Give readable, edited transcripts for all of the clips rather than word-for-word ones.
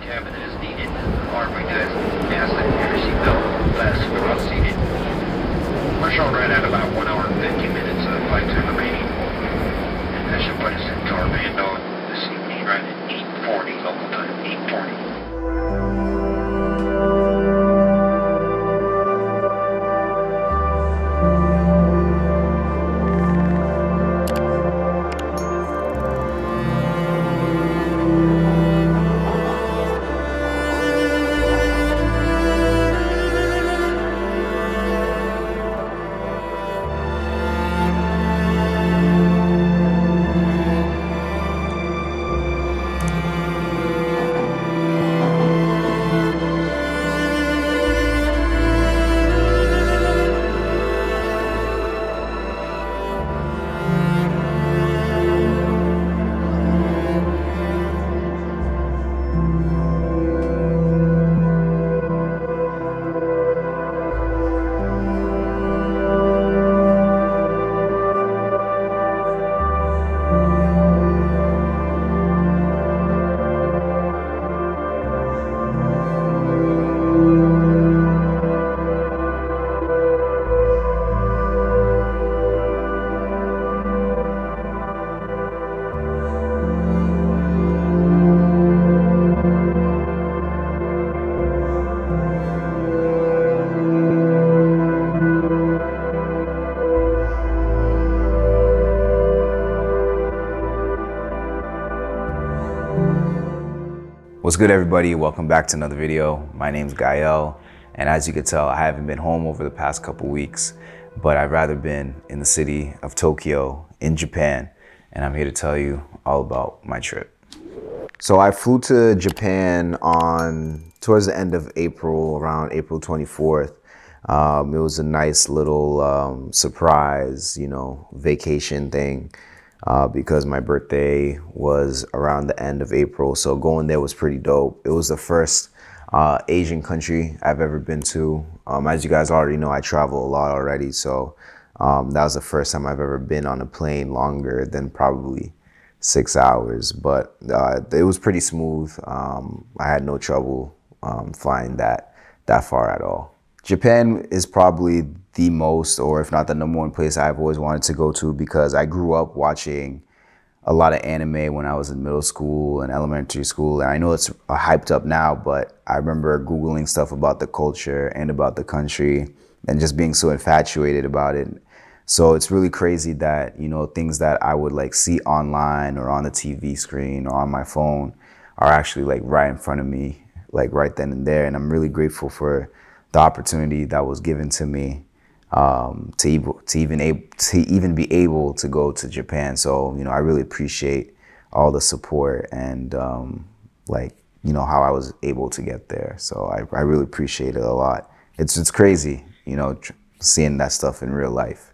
cabin as needed. Army guys fasten your seatbelt fasten while seated. We're showing right at about 1 hour and 50 minutes of flight time remaining. And that should put us into Orlando this evening right at 8:40 local time, 8:40. What's good, everybody? Welcome back to another video. My name's Gahel, and as you can tell, I haven't been home over the past couple weeks, but I've rather been in the city of Tokyo in Japan, and I'm here to tell you all about my trip. So I flew to Japan towards the end of April, around April 24th. It was a nice little surprise, vacation thing. Because my birthday was around the end of April. So going there was pretty dope. It was the first Asian country I've ever been to. As you guys already know, I travel a lot already. So that was the first time I've ever been on a plane longer than probably 6 hours. But it was pretty smooth. I had no trouble flying that far at all. Japan is probably the most, or if not the number one place I've always wanted to go to, because I grew up watching a lot of anime when I was in middle school and elementary school. And I know it's hyped up now, but I remember Googling stuff about the culture and about the country and just being so infatuated about it. So it's really crazy that, things that I would like see online or on the TV screen or on my phone are actually like right in front of me, like right then and there. And I'm really grateful for the opportunity that was given to me to even be able to go to Japan. So I really appreciate all the support and how I was able to get there. So I really appreciate it a lot. It's crazy, seeing that stuff in real life.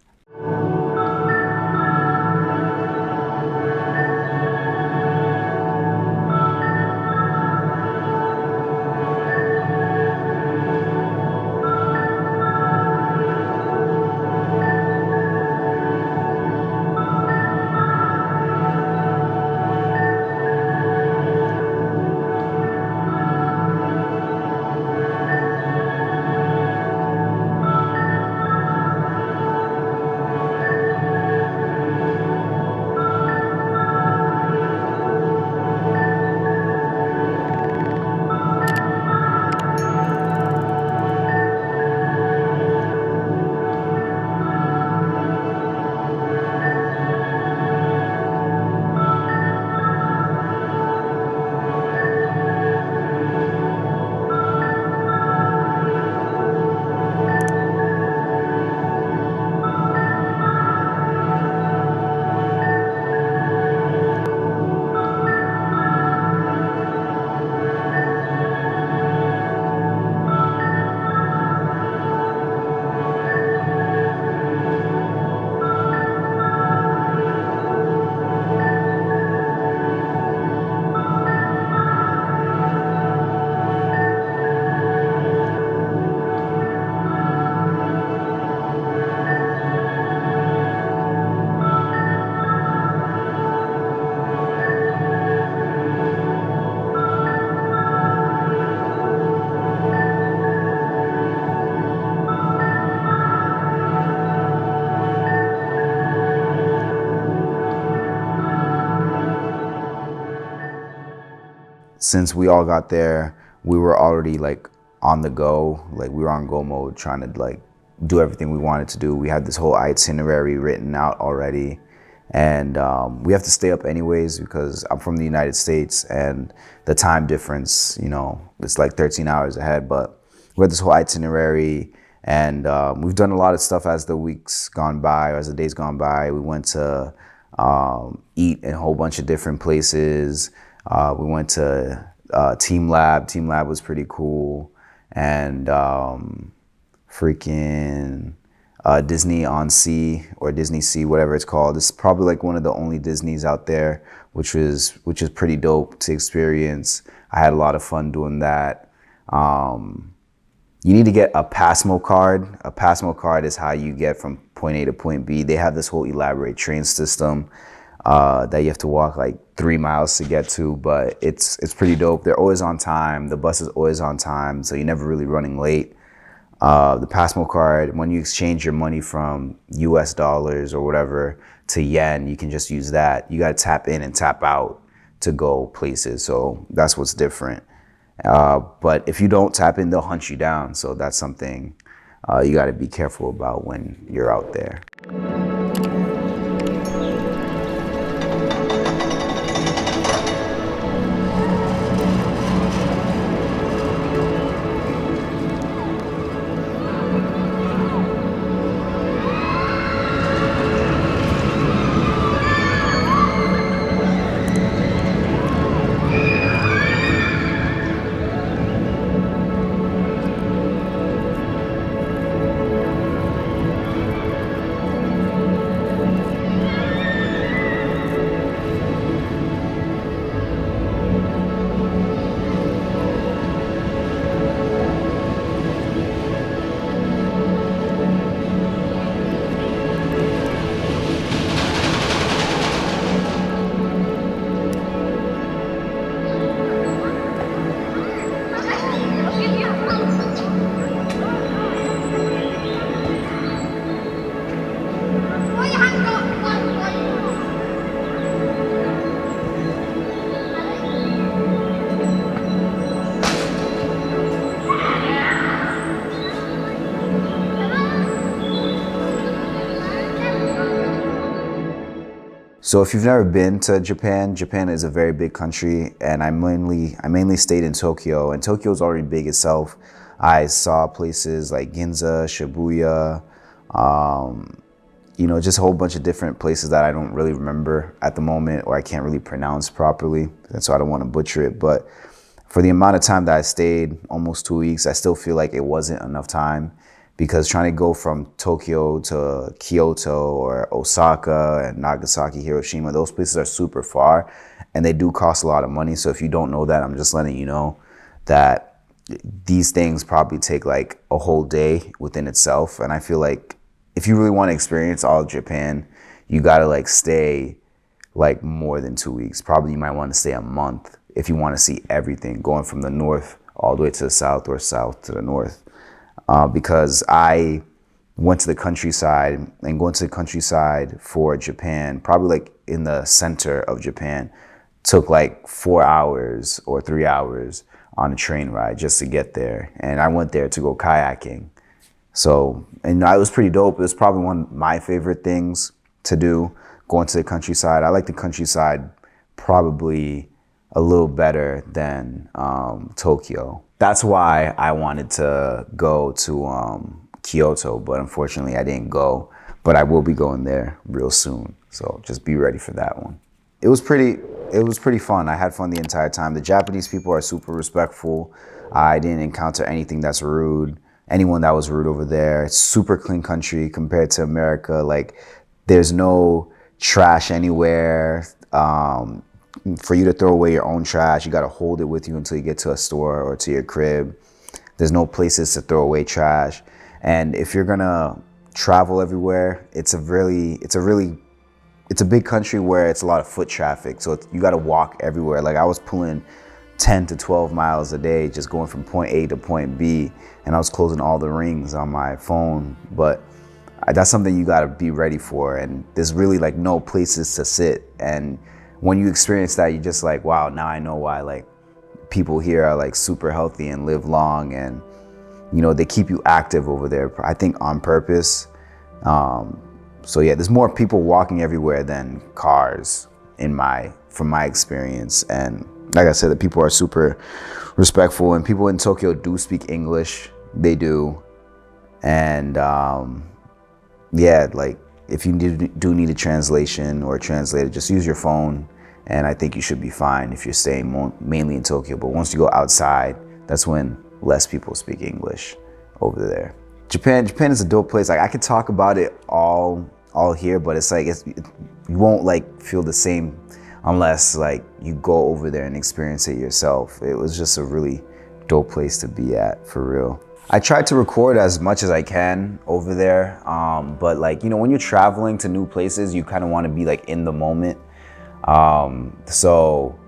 since we all got there, we were already like on the go. Like we were on go mode, trying to like do everything we wanted to do. We had this whole itinerary written out already. And we have to stay up anyways because I'm from the United States and the time difference, you know, it's like 13 hours ahead. But we had this whole itinerary, and we've done a lot of stuff as the weeks gone by, or as the days gone by. We went to eat in a whole bunch of different places. We went to Team Lab. Team Lab was pretty cool. And freaking Disney on Sea, or Disney Sea, whatever it's called. It's probably like one of the only Disneys out there, which is pretty dope to experience. I had a lot of fun doing that. You need to get a Passmo card. A Passmo card is how you get from point A to point B. They have this whole elaborate train system that you have to walk like 3 miles to get to, but it's pretty dope. They're always on time. The bus is always on time, so you're never really running late. The Passmo card, when you exchange your money from US dollars or whatever to yen, you can just use that. You got to tap in and tap out to go places. So that's what's different. But if you don't tap in, they'll hunt you down. So that's something you got to be careful about when you're out there. So if you've never been to Japan, Japan is a very big country, and I mainly stayed in Tokyo, and Tokyo is already big itself. I saw places like Ginza, Shibuya, you know, just a whole bunch of different places that I don't really remember at the moment, or I can't really pronounce properly, and so I don't want to butcher it. But for the amount of time that I stayed, almost 2 weeks, I still feel like it wasn't enough time, because trying to go from Tokyo to Kyoto or Osaka and Nagasaki, Hiroshima, those places are super far and they do cost a lot of money. So if you don't know that, I'm just letting you know that these things probably take like a whole day within itself. And I feel like if you really want to experience all of Japan, you got to like stay like more than 2 weeks. Probably you might want to stay a month if you want to see everything, going from the north all the way to the south, or south to the north. Because I went to the countryside, and going to the countryside for Japan, probably like in the center of Japan, took like 4 hours or 3 hours on a train ride just to get there. And I went there to go kayaking. So, and it was pretty dope. It was probably one of my favorite things to do, going to the countryside. I like the countryside probably a little better than Tokyo. That's why I wanted to go to Kyoto, but unfortunately I didn't go. But I will be going there real soon, so just be ready for that one. It was pretty fun. I had fun the entire time. The Japanese people are super respectful. I didn't encounter anything that's rude. Anyone that was rude over there. It's super clean country compared to America. Like, there's no trash anywhere. For you to throw away your own trash, you got to hold it with you until you get to a store or to your crib. There's no places to throw away trash. And if you're gonna travel everywhere, it's a big country where it's a lot of foot traffic. So you got to walk everywhere. Like, I was pulling 10 to 12 miles a day just going from point A to point B, and I was closing all the rings on my phone. But that's something you got to be ready for. And there's really like no places to sit. And when you experience that, you're just like, wow, now I know why like people here are like super healthy and live long, and you know, they keep you active over there, I think on purpose. So yeah, there's more people walking everywhere than cars from my experience. And like I said, the people are super respectful, and people in Tokyo do speak English. They do. And yeah, like if you do need a translation or a translator, just use your phone, and I think you should be fine if you're staying mainly in Tokyo. But once you go outside, that's when less people speak English over there. Japan is a dope place. Like I could talk about it all here, but it's like you won't like feel the same unless like you go over there and experience it yourself. It was just a really dope place to be at, for real. I tried to record as much as I can over there, but like, you know, when you're traveling to new places, you kind of want to be like in the moment. So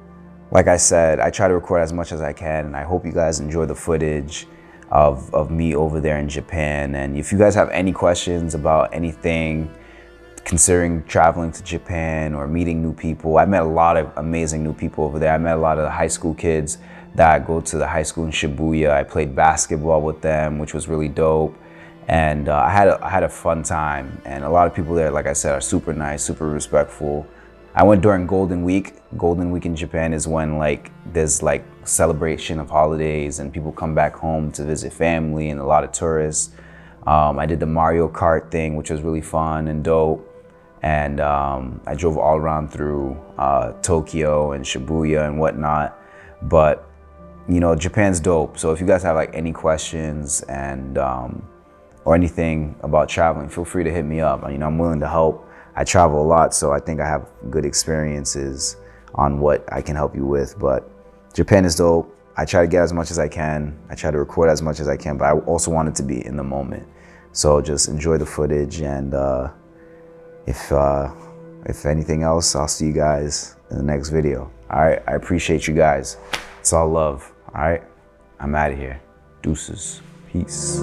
like I said, I try to record as much as I can, and I hope you guys enjoy the footage of me over there in Japan. And if you guys have any questions about anything considering traveling to Japan or meeting new people, I met a lot of amazing new people over there. I met a lot of the high school kids that go to the high school in Shibuya. I played basketball with them, which was really dope. And I had a fun time. And a lot of people there, like I said, are super nice, super respectful. I went during Golden Week. Golden Week in Japan is when like there's like celebration of holidays and people come back home to visit family, and a lot of tourists. I did the Mario Kart thing, which was really fun and dope. And I drove all around through Tokyo and Shibuya and whatnot. But you know, Japan's dope. So if you guys have like any questions and or anything about traveling, feel free to hit me up. You know, I'm willing to help. I travel a lot, so I think I have good experiences on what I can help you with. But Japan is dope. I try to get as much as I can. I try to record as much as I can, but I also want it to be in the moment. So just enjoy the footage, and if anything else, I'll see you guys in the next video. All right, I appreciate you guys. It's all love. All right, I'm out of here. Deuces. Peace.